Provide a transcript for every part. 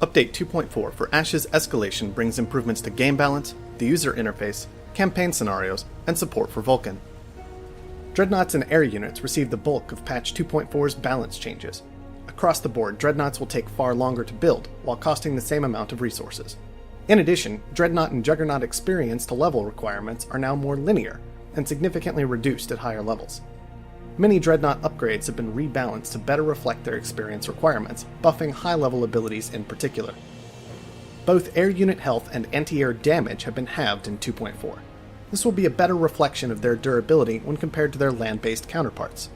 Update 2.4 for Ashes Escalation brings improvements to game balance, the user interface, campaign scenarios, and support for Vulkan. Dreadnoughts and air units receive the bulk of patch 2.4's balance changes. Across the board, dreadnoughts will take far longer to build, while costing the same amount of resources. In addition, dreadnought and juggernaut experience to level requirements are now more linear, and significantly reduced at higher levels. Many dreadnought upgrades have been rebalanced to better reflect their experience requirements, buffing high-level abilities in particular. Both air unit health and anti-air damage have been halved in 2.4. This will be a better reflection of their durability when compared to their land-based counterparts.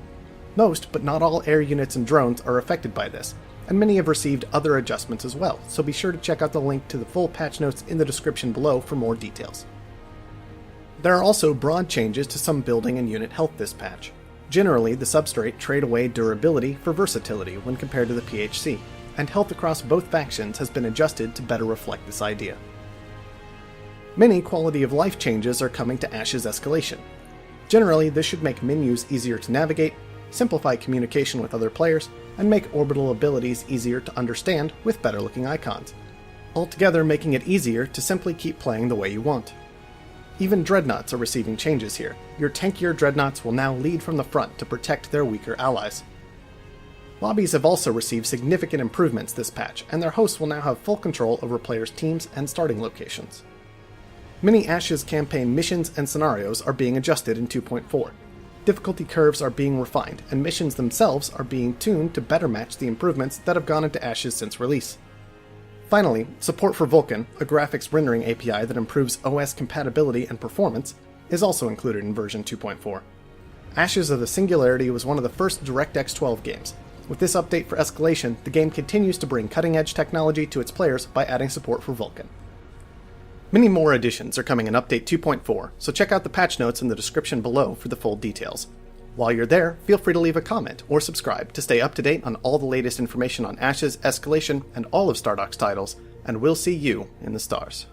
Most, but not all, air units and drones are affected by this, and many have received other adjustments as well, so be sure to check out the link to the full patch notes in the description below for more details. There are also broad changes to some building and unit health this patch. Generally, the substrate trade away durability for versatility when compared to the PHC, and health across both factions has been adjusted to better reflect this idea. Many quality of life changes are coming to Ashes Escalation. Generally, this should make menus easier to navigate, simplify communication with other players, and make orbital abilities easier to understand with better looking icons, altogether making it easier to simply keep playing the way you want. Even dreadnoughts are receiving changes here. Your tankier dreadnoughts will now lead from the front to protect their weaker allies. Lobbies have also received significant improvements this patch, and their hosts will now have full control over players' teams and starting locations. Many Ashes campaign missions and scenarios are being adjusted in 2.4. Difficulty curves are being refined, and missions themselves are being tuned to better match the improvements that have gone into Ashes since release. Finally, support for Vulkan, a graphics rendering API that improves OS compatibility and performance, is also included in version 2.4. Ashes of the Singularity was one of the first DirectX 12 games. With this update for Escalation, the game continues to bring cutting-edge technology to its players by adding support for Vulkan. Many more additions are coming in Update 2.4, so check out the patch notes in the description below for the full details. While you're there, feel free to leave a comment or subscribe to stay up to date on all the latest information on Ashes, Escalation, and all of Stardock's titles, and we'll see you in the stars.